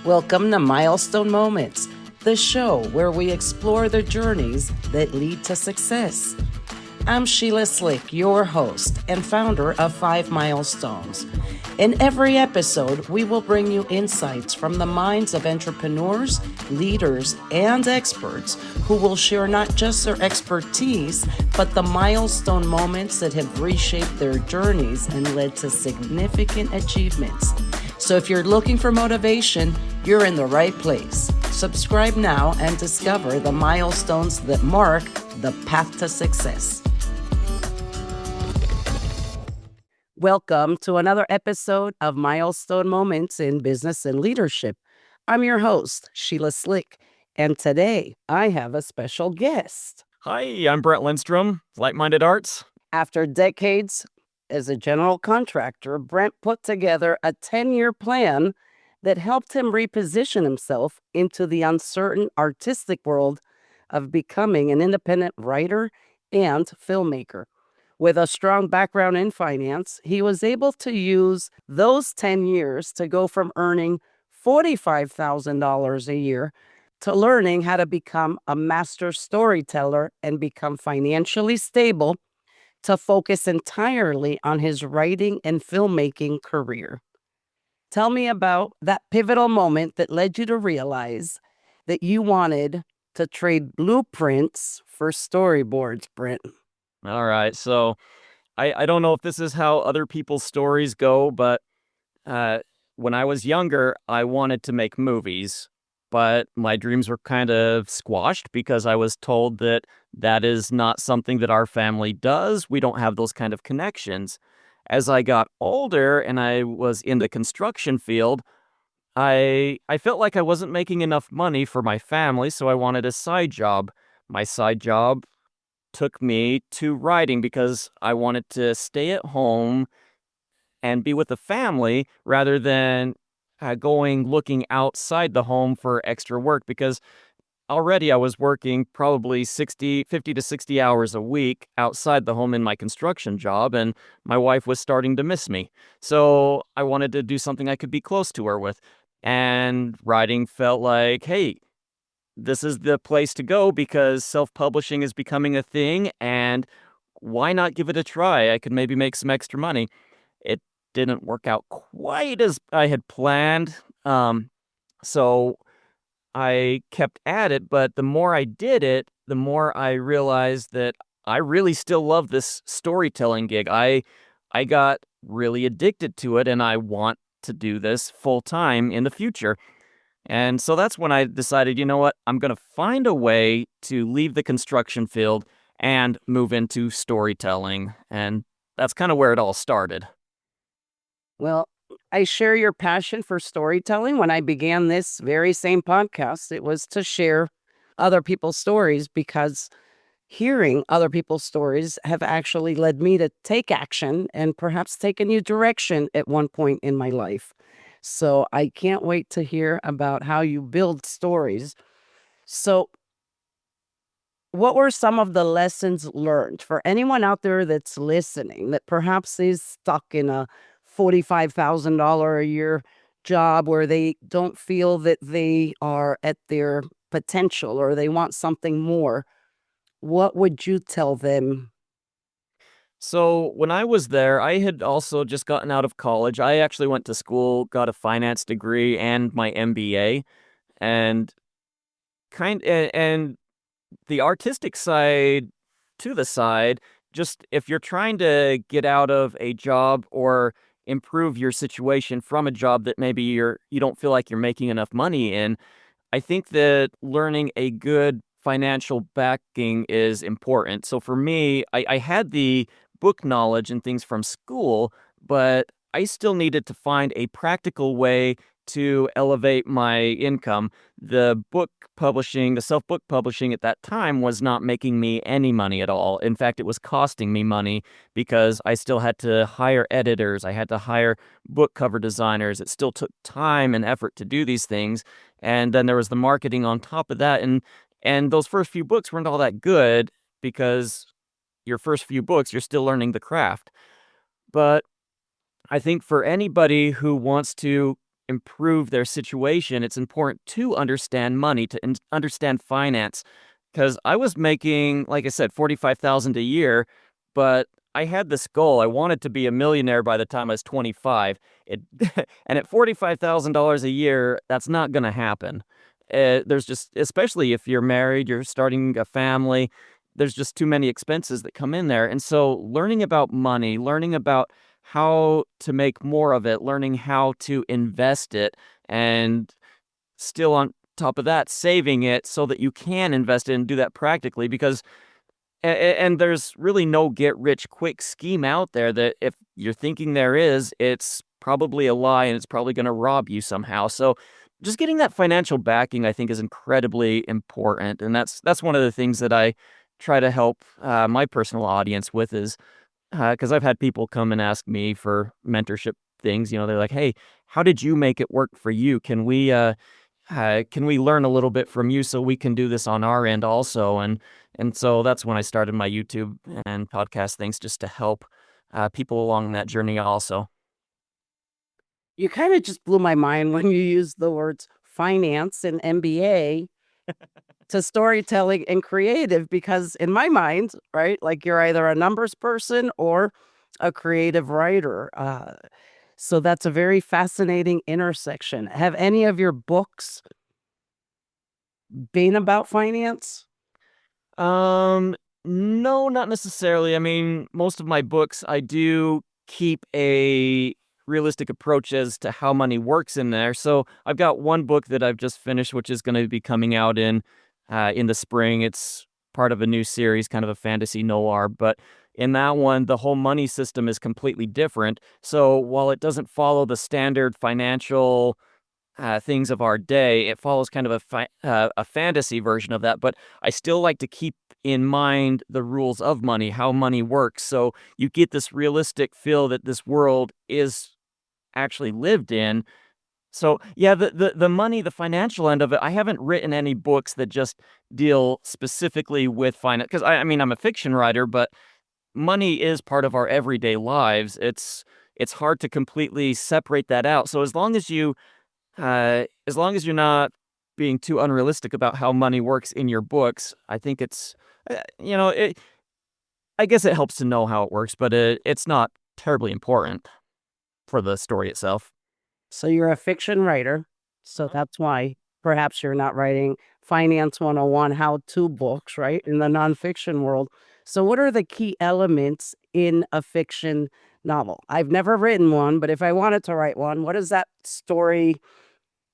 Welcome to Milestone Moments, the show where we explore the journeys that lead to success. I'm Sheila Slick, your host and founder of 5 Milestones. In every episode, we will bring you insights from the minds of entrepreneurs, leaders, and experts who will share not just their expertise, but the milestone moments that have reshaped their journeys and led to significant achievements. So if you're looking for motivation, you're in the right place. Subscribe now and discover the milestones that mark the path to success. Welcome to another episode of Milestone Moments in Business and Leadership. I'm your host, Sheila Slick, and today I have a special guest. Hi, I'm Brent Lindstrom, Like-Minded Arts. After decades as a general contractor, Brent put together a 10-year plan that helped him reposition himself into the uncertain artistic world of becoming an independent writer and filmmaker. With a strong background in finance, he was able to use those 10 years to go from earning $45,000 a year to learning how to become a master storyteller and become financially stable to focus entirely on his writing and filmmaking career. Tell me about that pivotal moment that led you to realize that you wanted to trade blueprints for storyboards, Brent. All right, so I don't know if this is how other people's stories go, but when I was younger, I wanted to make movies, but my dreams were kind of squashed because I was told that that is not something that our family does. We don't have those kind of connections. As I got older and I was in the construction field, I felt like I wasn't making enough money for my family, so I wanted a side job. My side job took me to writing because I wanted to stay at home and be with the family rather than going looking outside the home for extra work, because already I was working probably 50 to 60 hours a week outside the home in my construction job, and my wife was starting to miss me. So I wanted to do something I could be close to her with. And writing felt like, hey, this is the place to go because self-publishing is becoming a thing, and why not give it a try? I could maybe make some extra money. It didn't work out quite as I had planned, so I kept at it, but the more I did it, the more I realized that I really still love this storytelling gig. I got really addicted to it, and I want to do this full time in the future. And so that's when I decided, you know what, I'm going to find a way to leave the construction field and move into storytelling. And that's kind of where it all started. Well, I share your passion for storytelling. When I began this very same podcast, it was to share other people's stories because hearing other people's stories have actually led me to take action and perhaps take a new direction at one point in my life. So I can't wait to hear about how you build stories. So, what were some of the lessons learned for anyone out there that's listening that perhaps is stuck in a $45,000 a year job where they don't feel that they are at their potential or they want something more? What would you tell them? So when I was there, I had also just gotten out of college. I actually went to school, got a finance degree and my MBA, and and the artistic side to the side, just if you're trying to get out of a job or improve your situation from a job that maybe you don't feel like you're making enough money in, I think that learning a good financial backing is important. So for me, I had the book knowledge and things from school, but I still needed to find a practical way to elevate my income. The self-book publishing at that time was not making me any money at all. In fact, it was costing me money because I still had to hire editors. I had to hire book cover designers. It still took time and effort to do these things. And then there was the marketing on top of that. And those first few books weren't all that good because your first few books, you're still learning the craft. But I think for anybody who wants to improve their situation, it's important to understand money, to understand finance. Because I was making, like I said, 45,000 a year, but I had this goal. I wanted to be a millionaire by the time I was 25. It, and at $45,000 a year, that's not going to happen. There's just, especially if you're married, you're starting a family, there's just too many expenses that come in there. And so learning about money, learning about how to make more of it, learning how to invest it, and still on top of that, saving it so that you can invest it and do that practically because and there's really no get rich quick scheme out there that if you're thinking there is, it's probably a lie and it's probably going to rob you somehow. So just getting that financial backing, I think, is incredibly important, and that's one of the things that I try to help my personal audience with is because I've had people come and ask me for mentorship things. You know, they're like, "Hey, how did you make it work for you? Can we learn a little bit from you so we can do this on our end also?" And so that's when I started my YouTube and podcast things just to help people along that journey also. You kind of just blew my mind when you used the words finance and MBA to storytelling and creative because in my mind, right, like you're either a numbers person or a creative writer. So that's a very fascinating intersection. Have any of your books been about finance? Um, no, not necessarily. I mean, most of my books, I do keep a realistic approach as to how money works in there. So I've got one book that I've just finished, which is going to be coming out in the spring. It's part of a new series, kind of a fantasy noir, but in that one, the whole money system is completely different. So while it doesn't follow the standard financial things of our day. It follows kind of a fantasy version of that, but I still like to keep in mind the rules of money, how money works. So you get this realistic feel that this world is actually lived in. So yeah, the money, the financial end of it, I haven't written any books that just deal specifically with finance because I mean I'm a fiction writer, but money is part of our everyday lives. It's hard to completely separate that out. So as long as you're not being too unrealistic about how money works in your books, I think it's, you know, I guess it helps to know how it works, but it's not terribly important for the story itself. So you're a fiction writer. So Mhm. that's why perhaps you're not writing Finance 101 how-to books, right? In the nonfiction world. So what are the key elements in a fiction novel? I've never written one, but if I wanted to write one, what does that story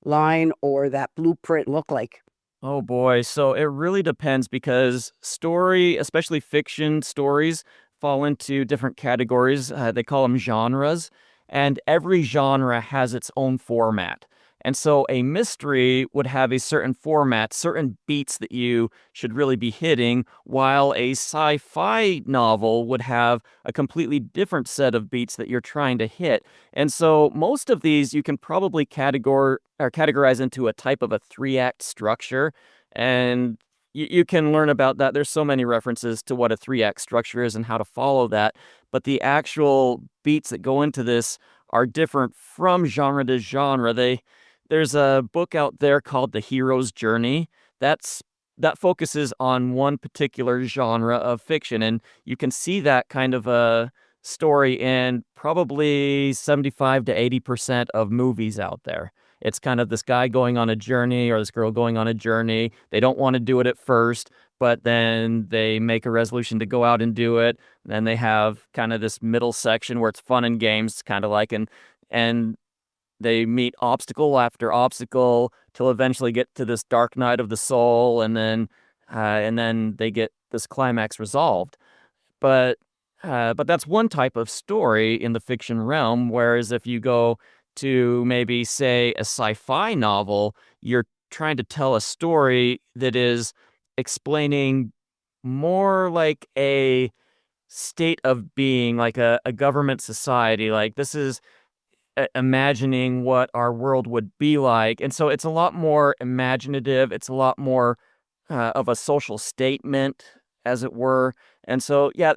line or that blueprint look like? Oh boy, so it really depends because story, especially fiction stories, fall into different categories. They call them genres, and every genre has its own format. And so a mystery would have a certain format, certain beats that you should really be hitting, while a sci fi novel would have a completely different set of beats that you're trying to hit. And so most of these you can probably categorize into a type of a three-act structure, and you can learn about that. There's so many references to what a three-act structure is and how to follow that, but the actual beats that go into this are different from genre to genre. There's a book out there called The Hero's Journey. That's that focuses on one particular genre of fiction, and you can see that kind of a story in probably 75 to 80% of movies out there. It's kind of this guy going on a journey or this girl going on a journey. They don't want to do it at first, but then they make a resolution to go out and do it. Then they have kind of this middle section where it's fun and games, kind of like and they meet obstacle after obstacle till eventually get to this dark night of the soul, and then they get this climax resolved. But but that's one type of story in the fiction realm. Whereas if you go to maybe say a sci-fi novel, you're trying to tell a story that is explaining more like a state of being, like a government society. Like this is imagining what our world would be like, and so it's a lot more imaginative. It's a lot more of a social statement, as it were. And so, yeah,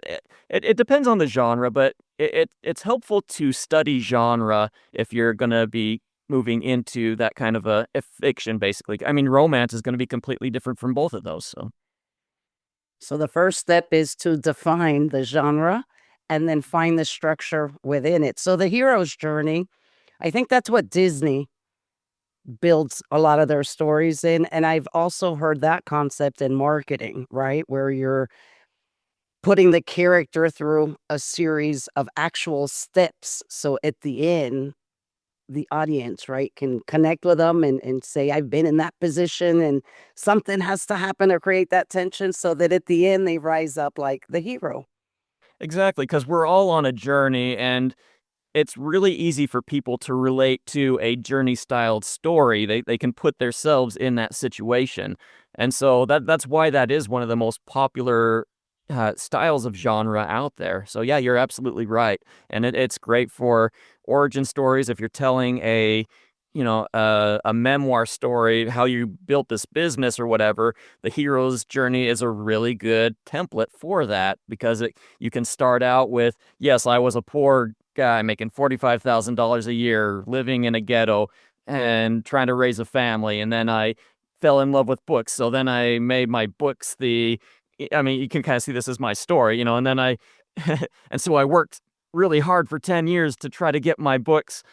it depends on the genre, but it's helpful to study genre if you're gonna be moving into that kind of a fiction, basically. I mean, romance is going to be completely different from both of those. So So the first step is to define the genre and then find the structure within it. So the hero's journey, I think that's what Disney builds a lot of their stories in. And I've also heard that concept in marketing, right? Where you're putting the character through a series of actual steps. So at the end, the audience, right, can connect with them and say, I've been in that position and something has to happen to create that tension so that at the end they rise up like the hero. exactly, because we're all on a journey, and it's really easy for people to relate to a journey styled story. They can put themselves in that situation. And so that's why that is one of the most popular styles of genre out there. So yeah, you're absolutely right. And it's great for origin stories if you're telling a memoir story, how you built this business or whatever. The hero's journey is a really good template for that because you can start out with, yes, I was a poor guy making $45,000 a year, living in a ghetto and trying to raise a family. And then I fell in love with books. So then I made my books I mean, you can kind of see this as my story, and then and so I worked really hard for 10 years to try to get my books,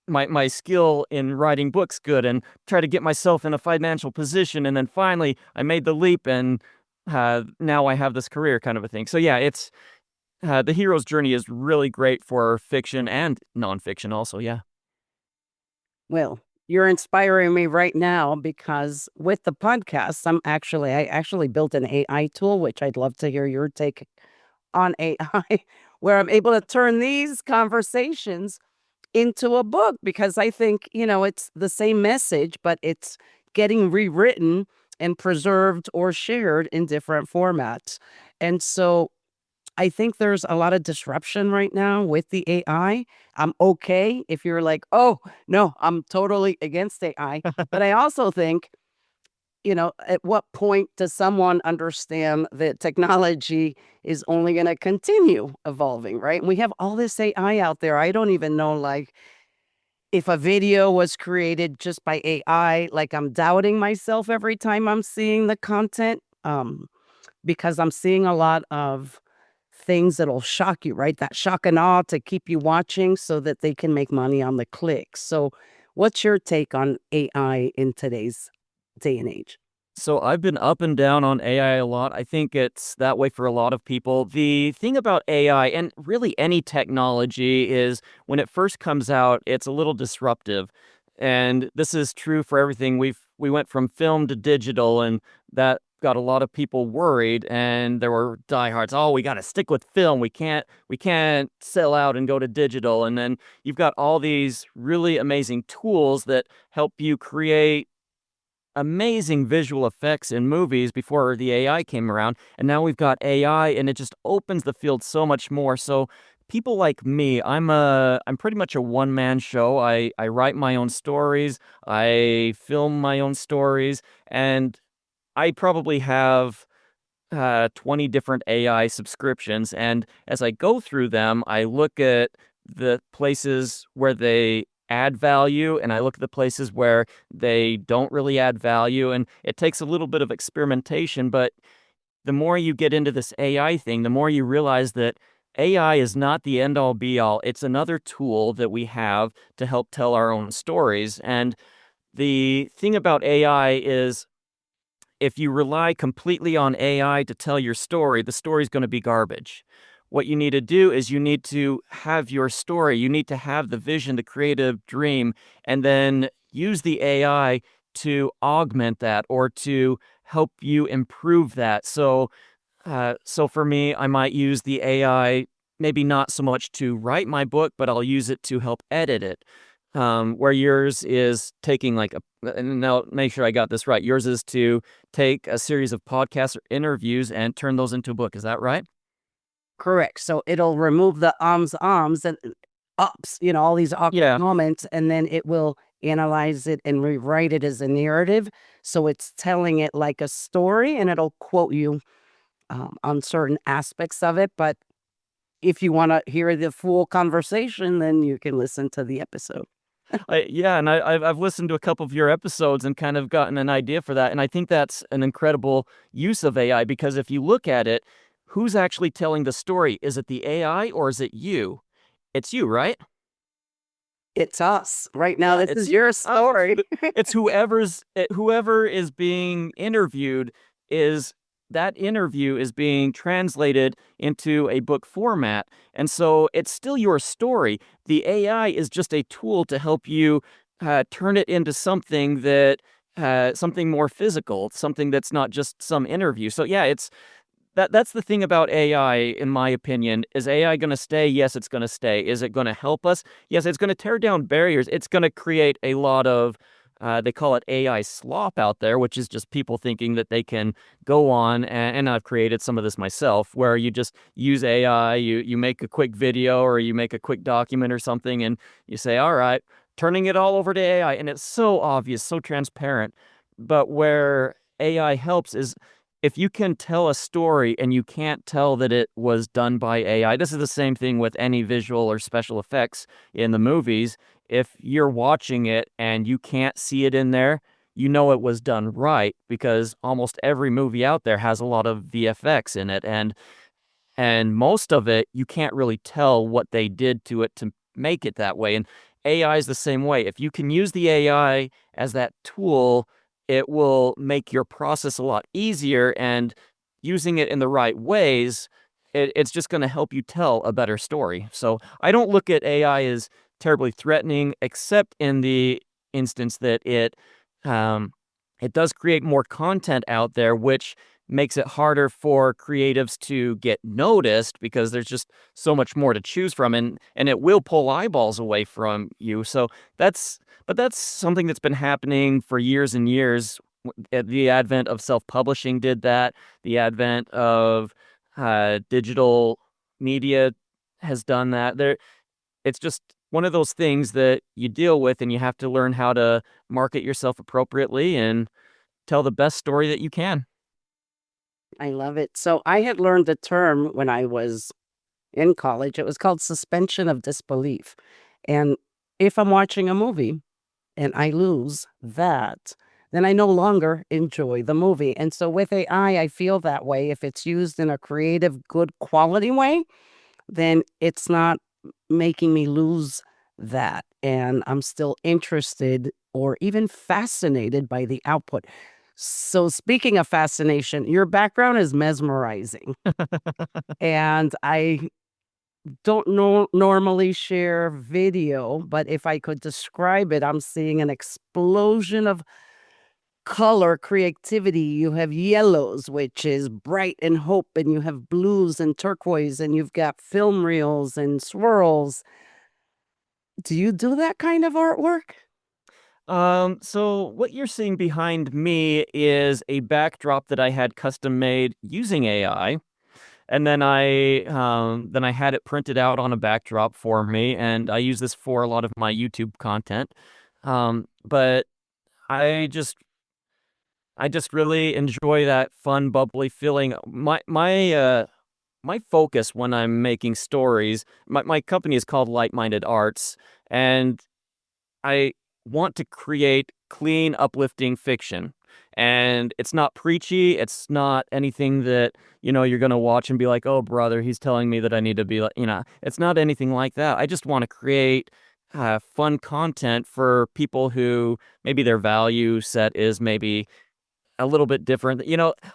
my skill in writing books good and try to get myself in a financial position. And then finally I made the leap and now I have this career kind of a thing. So yeah, the hero's journey is really great for fiction and nonfiction also, yeah. Well, you're inspiring me right now because with the podcast, I actually built an AI tool, which I'd love to hear your take on AI, where I'm able to turn these conversations into a book because I think, it's the same message, but it's getting rewritten and preserved or shared in different formats. And so I think there's a lot of disruption right now with the AI. I'm okay if you're like, oh, no, I'm totally against AI. But I also think, at what point does someone understand that technology is only going to continue evolving, right? And we have all this AI out there. I don't even know, like, if a video was created just by AI, like, I'm doubting myself every time I'm seeing the content. Because I'm seeing a lot of things that'll shock you, right? That shock and awe to keep you watching so that they can make money on the clicks. So, what's your take on AI in today's day and age? So I've been up and down on AI a lot. I think it's that way for a lot of people. The thing about AI and really any technology is when it first comes out, it's a little disruptive. And this is true for everything. We went from film to digital, and that got a lot of people worried, and there were diehards, oh, we got to stick with film. We can't sell out and go to digital. And then you've got all these really amazing tools that help you create amazing visual effects in movies before the AI came around, and now we've got AI, and it just opens the field so much more. So people like me, I'm pretty much a one-man show. I write my own stories, I film my own stories, and I probably have 20 different AI subscriptions. And as I go through them, I look at the places where they add value and I look at the places where they don't really add value. And it takes a little bit of experimentation, but the more you get into this AI thing, the more you realize that AI is not the end all be all. It's another tool that we have to help tell our own stories. And the thing about AI is if you rely completely on AI to tell your story, the story's going to be garbage. What you need to do is you need to have your story. You need to have the vision, the creative dream, and then use the AI to augment that or to help you improve that. So for me, I might use the AI maybe not so much to write my book, but I'll use it to help edit it. Where yours is taking and now make sure I got this right. Yours is to take a series of podcasts or interviews and turn those into a book. Is that right? Correct. So it'll remove the ums, and ups, all these awkward Yeah. moments, and then it will analyze it and rewrite it as a narrative. So it's telling it like a story, and it'll quote you on certain aspects of it. But if you want to hear the full conversation, then you can listen to the episode. Yeah, and I've listened to a couple of your episodes and kind of gotten an idea for that, and I think that's an incredible use of AI because if you look at it, who's actually telling the story? Is it the AI or is it you? It's you, right? It's us. Right now, Yeah, this it's is you. your story. It's whoever is being interviewed is that interview is being translated into a book format, and so it's still your story. The AI is just a tool to help you turn it into something that something more physical, something that's not just some interview. So yeah, that's the thing about AI, in my opinion. Is AI going to stay? Yes, it's going to stay. Is it going to help us? Yes, it's going to tear down barriers. It's going to create a lot of, they call it AI slop out there, which is just people thinking that they can go on, and I've created some of this myself, where you just use AI, you make a quick video or you make a quick document or something, and you say, all right, turning it all over to AI. And it's so obvious, so transparent. But where AI helps is if you can tell a story and you can't tell that it was done by AI, this is the same thing with any visual or special effects in the movies. If you're watching it and you can't see it in there, you know it was done right because almost every movie out there has a lot of VFX in it. And most of it, you can't really tell what they did to it to make it that way. And AI is the same way. If you can use the AI as that tool, it will make your process a lot easier. And using it in the right ways, it's just going to help you tell a better story. So I don't look at AI as terribly threatening, except in the instance that um, it does create more content out there, which makes it harder for creatives to get noticed because there's just so much more to choose from, and it will pull eyeballs away from you. So that's something that's been happening for years and years. The advent of self-publishing did that. The advent of digital media has done that. It's just one of those things that you deal with, and you have to learn how to market yourself appropriately and tell the best story that you can. I love it. So I had learned the term when I was in college. It was called suspension of disbelief. And if I'm watching a movie and I lose that, then I no longer enjoy the movie. And so with AI, I feel that way. If it's used in a creative, good quality way, then it's not making me lose that. And I'm still interested or even fascinated by the output. So, speaking of fascination, your background is mesmerizing. And I don't normally share video, but if I could describe it, I'm seeing an explosion of color creativity. You have yellows, which is bright and hope, and you have blues and turquoise, and you've got film reels and swirls. Do you do that kind of artwork? So what you're seeing behind me is a backdrop that I had custom made using AI, and then I had it printed out on a backdrop for me, and I use this for a lot of my YouTube content. But I just I just really enjoy that fun, bubbly feeling. My focus when I'm making stories, my company is called Light Minded Arts, and I want to create clean, uplifting fiction. And it's not preachy. It's not anything that, you're going to watch and be like, oh, brother, he's telling me that I need to be like, it's not anything like that. I just want to create fun content for people who maybe their value set is maybe a little bit different.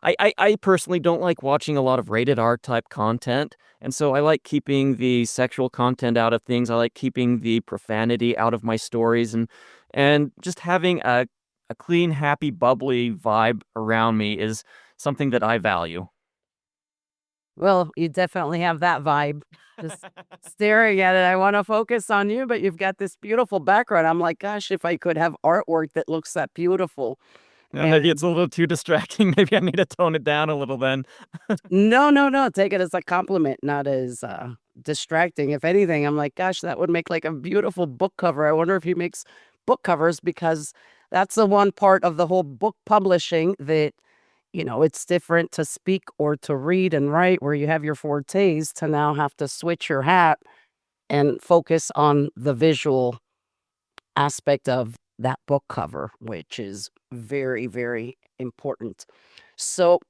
I personally don't like watching a lot of rated R type content. And so I like keeping the sexual content out of things. I like keeping the profanity out of my stories and just having a clean, happy, bubbly vibe around me is something that I value. Well, you definitely have that vibe. Just staring at it, I wanna focus on you, but you've got this beautiful background. I'm like, "Gosh, if I could have artwork that looks that beautiful." Yeah, maybe it's And a little too distracting. Maybe I need to tone it down a little then. no, no, no, take it as a compliment, not as, distracting. If anything, I'm like, "Gosh, that would make, like, a beautiful book cover." I wonder if he makes book covers because that's the one part of the whole book publishing that, it's different to speak or to read and write where you have your fortes to now have to switch your hat and focus on the visual aspect of that book cover, which is very, very important. So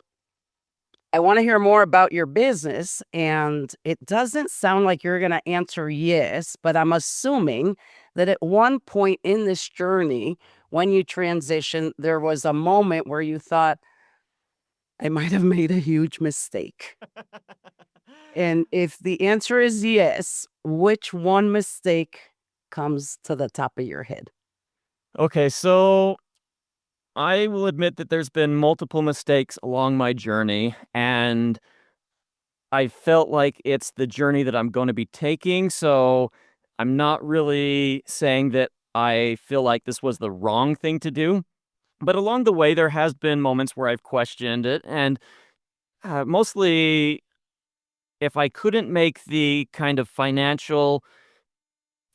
I want to hear more about your business, and it doesn't sound like you're going to answer yes, but I'm assuming that at one point in this journey, when you transitioned, there was a moment where you thought, I might have made a huge mistake. And if the answer is yes, which one mistake comes to the top of your head? Okay, so I will admit that there's been multiple mistakes along my journey, and I felt like it's the journey that I'm going to be taking. So I'm not really saying that I feel like this was the wrong thing to do. But along the way, there has been moments where I've questioned it, and mostly if I couldn't make the kind of financial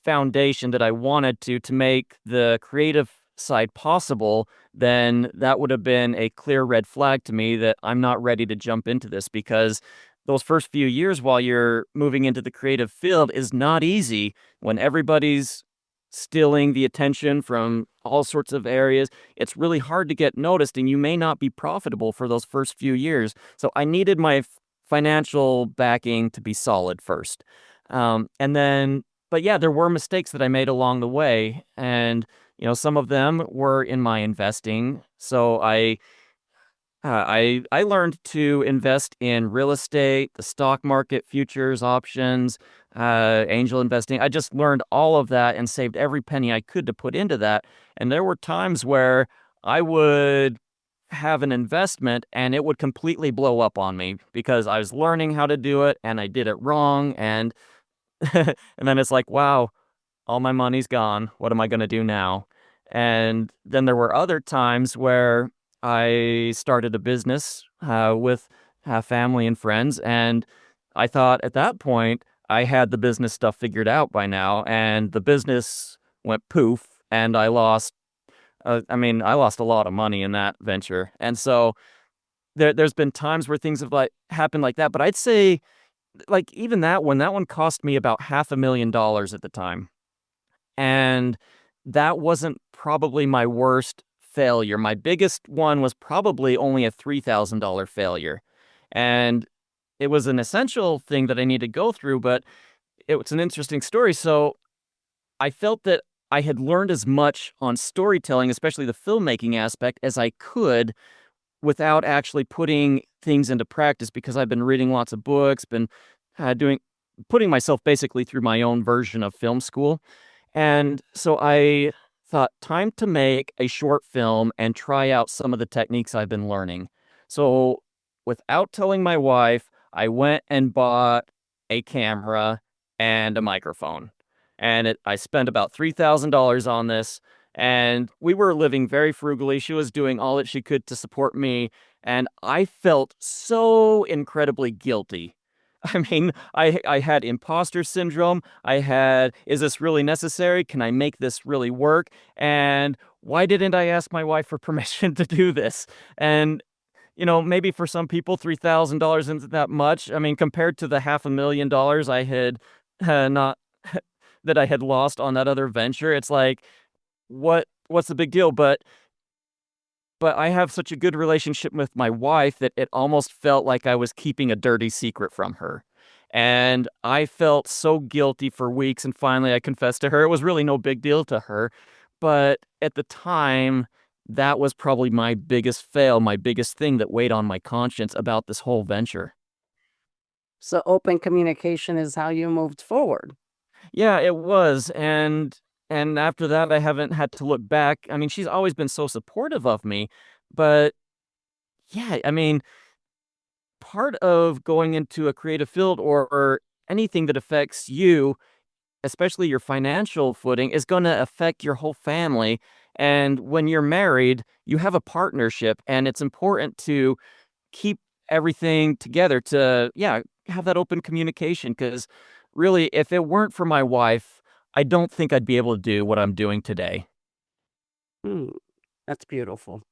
foundation that I wanted to make the creative side possible, then that would have been a clear red flag to me that I'm not ready to jump into this because those first few years while you're moving into the creative field is not easy when everybody's stealing the attention from all sorts of areas. It's really hard to get noticed and you may not be profitable for those first few years. So I needed my financial backing to be solid first. And then but yeah, there were mistakes that I made along the way, and some of them were in my investing. So I learned to invest in real estate, the stock market, futures, options, angel investing. I just learned all of that and saved every penny I could to put into that. And there were times where I would have an investment and it would completely blow up on me because I was learning how to do it and I did it wrong and and then it's like, wow, all my money's gone. What am I going to do now? And then there were other times where I started a business with family and friends. And I thought at that point, I had the business stuff figured out by now. And the business went poof. And I lost a lot of money in that venture. And so there's been times where things have happened like that. But I'd say, even that one cost me about $500,000 at the time. And that wasn't probably my worst failure. My biggest one was probably only a $3,000 failure. And it was an essential thing that I need to go through, but it was an interesting story. So I felt that I had learned as much on storytelling, especially the filmmaking aspect, as I could without actually putting things into practice because I've been reading lots of books, been putting myself basically through my own version of film school. And so I thought, time to make a short film and try out some of the techniques I've been learning. So without telling my wife, I went and bought a camera and a microphone. And I spent about $3,000 on this. And we were living very frugally. She was doing all that she could to support me. And I felt so incredibly guilty. I had imposter syndrome. I had, is this really necessary? Can I make this really work? And why didn't I ask my wife for permission to do this? And, maybe for some people, $3,000 isn't that much. Compared to the $500,000 I had not that I had lost on that other venture, it's like, what's the big deal? But I have such a good relationship with my wife that it almost felt like I was keeping a dirty secret from her. And I felt so guilty for weeks. And finally, I confessed to her. It was really no big deal to her. But at the time, that was probably my biggest fail, my biggest thing that weighed on my conscience about this whole venture. So open communication is how you moved forward. Yeah, it was. And after that, I haven't had to look back. She's always been so supportive of me. But yeah, part of going into a creative field or anything that affects you, especially your financial footing, is going to affect your whole family. And when you're married, you have a partnership, and it's important to keep everything together to, yeah, have that open communication. Because really, if it weren't for my wife, I don't think I'd be able to do what I'm doing today. Hmm, that's beautiful.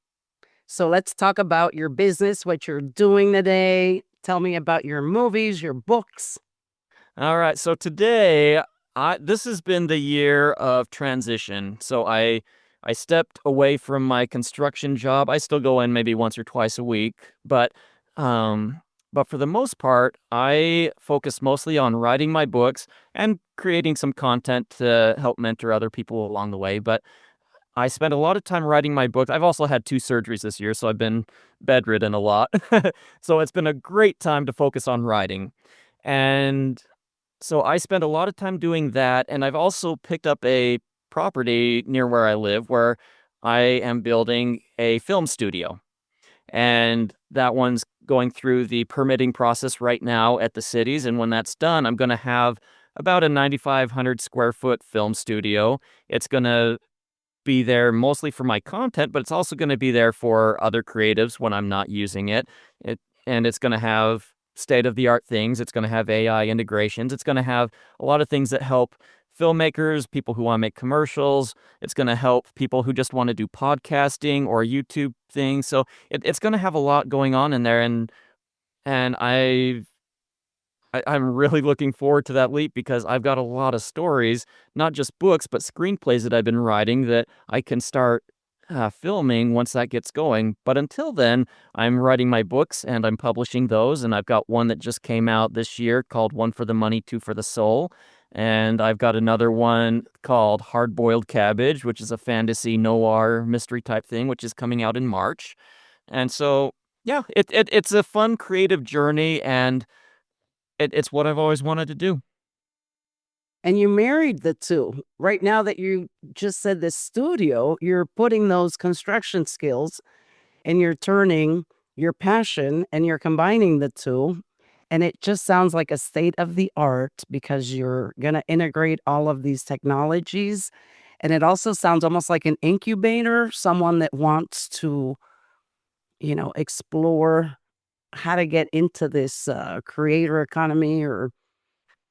So let's talk about your business, what you're doing today. Tell me about your movies, your books. All right, so today This has been the year of transition. So I stepped away from my construction job. I still go in maybe once or twice a week, um but for the most part, I focus mostly on writing my books and creating some content to help mentor other people along the way. But I spent a lot of time writing my book. I've also had two surgeries this year, so I've been bedridden a lot. So it's been a great time to focus on writing. And so I spend a lot of time doing that, and I've also picked up a property near where I live where I am building a film studio. And that one's going through the permitting process right now at the cities. And when that's done, I'm going to have about a 9,500 square foot film studio. It's going to be there mostly for my content, but it's also going to be there for other creatives when I'm not using it. And it's going to have state of the art things. It's going to have AI integrations. It's going to have a lot of things that help filmmakers, people who want to make commercials. It's going to help people who just want to do podcasting or YouTube things. So it's going to have a lot going on in there, and I'm really looking forward to that leap because I've got a lot of stories, not just books, but screenplays that I've been writing that I can start filming once that gets going. But until then, I'm writing my books and I'm publishing those. And I've got one that just came out this year called One for the Money, Two for the Soul. And I've got another one called Hard Boiled Cabbage, which is a fantasy noir mystery type thing, which is coming out in March. And so, yeah, it's a fun creative journey, and it's what I've always wanted to do. And you married the two. Right now that you just said this studio, you're putting those construction skills and you're turning your passion and you're combining the two. And it just sounds like a state of the art because you're going to integrate all of these technologies. And it also sounds almost like an incubator, someone that wants to, explore how to get into this creator economy or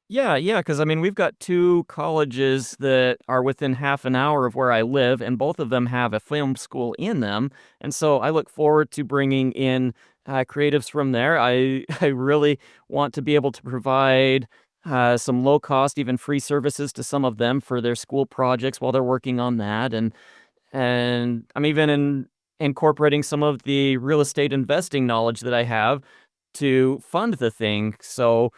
Yeah, because I mean, we've got two colleges that are within half an hour of where I live, and both of them have a film school in them. And so I look forward to bringing in creatives from there. I really want to be able to provide some low cost, even free services to some of them for their school projects while they're working on that. And I'm even incorporating some of the real estate investing knowledge that I have to fund the thing. So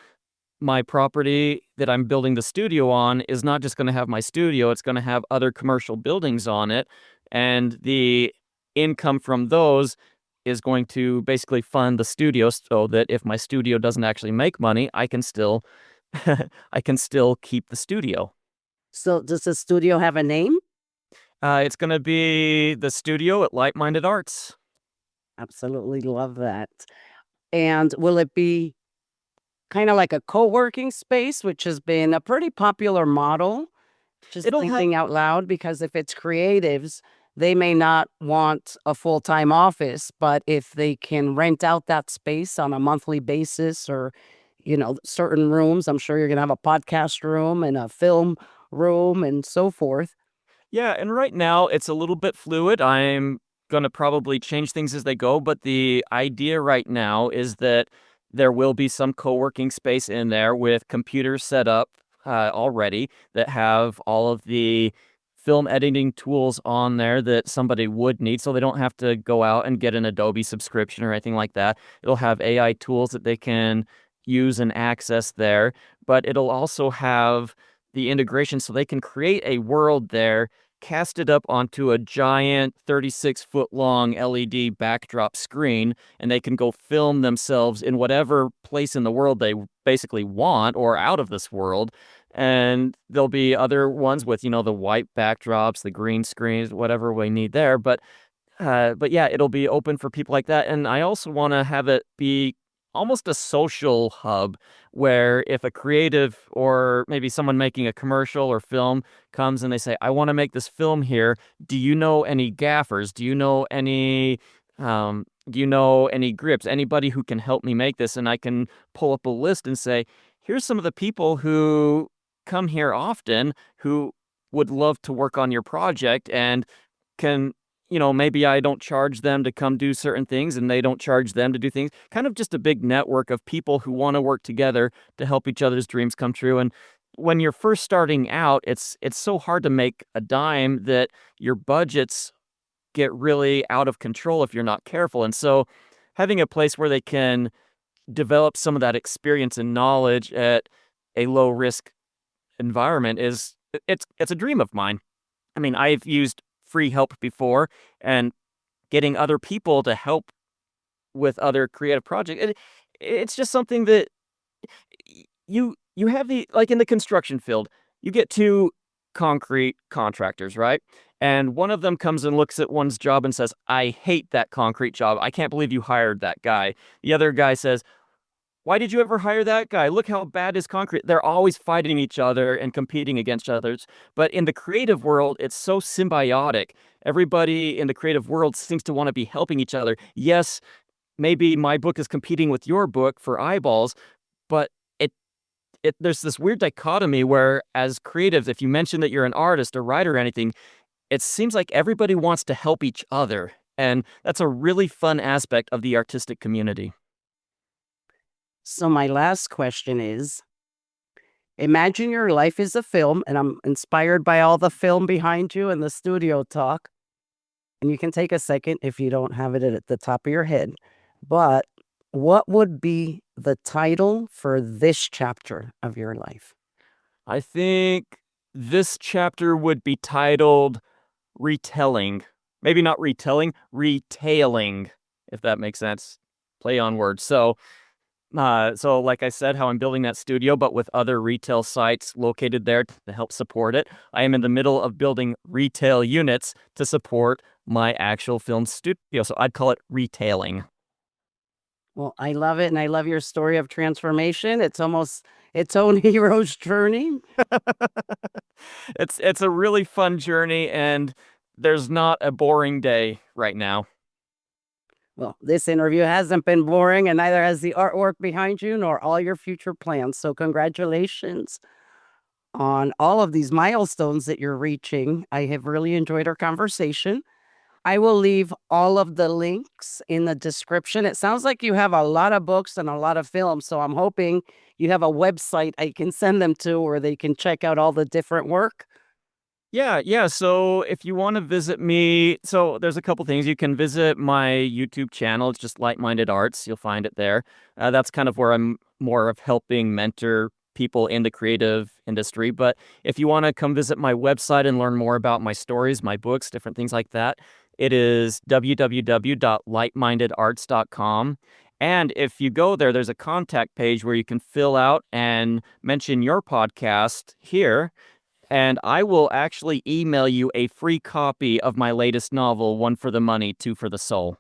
my property that I'm building the studio on is not just going to have my studio, it's going to have other commercial buildings on it. And the income from those is going to basically fund the studio so that if my studio doesn't actually make money, I can still I can still keep the studio. so does the studio have a name? It's going to be the studio at Light Minded Arts. Absolutely love that. And will it be kind of like a co-working space, which has been a pretty popular model? Just It'll have thinking out loud, because if it's creatives, they may not want a full-time office, but if they can rent out that space on a monthly basis or, certain rooms, I'm sure you're going to have a podcast room and a film room and so forth. Yeah, and right now it's a little bit fluid. I'm going to probably change things as they go, but the idea right now is that there will be some co-working space in there with computers set up already that have all of the film editing tools on there that somebody would need, so they don't have to go out and get an Adobe subscription or anything like that. It'll have AI tools that they can use and access there, but it'll also have the integration so they can create a world there, cast it up onto a giant 36-foot long LED backdrop screen, and they can go film themselves in whatever place in the world they basically want or out of this world. And there'll be other ones with, the white backdrops, the green screens, whatever we need there. But yeah, it'll be open for people like that. And I also want to have it be almost a social hub where if a creative or maybe someone making a commercial or film comes and they say, I want to make this film here. Do you know any gaffers? Do you know any grips? Anybody who can help me make this? And I can pull up a list and say, here's some of the people who come here often who would love to work on your project and can, maybe I don't charge them to come do certain things and they don't charge them to do things. Kind of just a big network of people who want to work together to help each other's dreams come true. And when you're first starting out, it's so hard to make a dime that your budgets get really out of control if you're not careful. And so having a place where they can develop some of that experience and knowledge at a low risk environment is it's a dream of mine. I mean, I've used free help before, and getting other people to help with other creative projects. It's just something that you have the like in the construction field, you get two concrete contractors, right? And one of them comes and looks at one's job and says, "I hate that concrete job. I can't believe you hired that guy." The other guy says, "Why did you ever hire that guy? Look how bad his concrete." They're always fighting each other and competing against others. But in the creative world, it's so symbiotic. Everybody in the creative world seems to want to be helping each other. Yes, maybe my book is competing with your book for eyeballs, but there's this weird dichotomy where as creatives, if you mention that you're an artist or writer or anything, it seems like everybody wants to help each other. And that's a really fun aspect of the artistic community. So, my last question is, imagine your life is a film, and I'm inspired by all the film behind you and the studio talk. And you can take a second if you don't have it at the top of your head. But what would be the title for this chapter of your life? I think this chapter would be titled Retelling. Maybe not retelling, retailing, if that makes sense. Play on words. So like I said, how I'm building that studio, but with other retail sites located there to help support it. I am in the middle of building retail units to support my actual film studio. So I'd call it retailing. Well, I love it, and I love your story of transformation. It's almost its own hero's journey. It's a really fun journey, and there's not a boring day right now. Well, this interview hasn't been boring, and neither has the artwork behind you nor all your future plans. So, congratulations on all of these milestones that you're reaching. I have really enjoyed our conversation. I will leave all of the links in the description. It sounds like you have a lot of books and a lot of films, so I'm hoping you have a website I can send them to where they can check out all the different work. Yeah. So if you want to visit me, so there's a couple things. You can visit my YouTube channel. It's just Light Minded Arts. You'll find it there. That's kind of where I'm more of helping mentor people in the creative industry. But if you want to come visit my website and learn more about my stories, my books, different things like that, it is www.lightmindedarts.com. And if you go there, there's a contact page where you can fill out and mention your podcast here, and I will actually email you a free copy of my latest novel, One for the Money, Two for the Soul.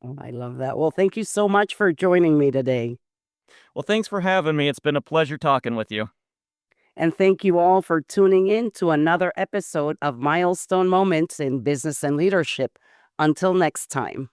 Oh, I love that. Well, thank you so much for joining me today. Well, thanks for having me. It's been a pleasure talking with you. And thank you all for tuning in to another episode of Milestone Moments in Business and Leadership. Until next time.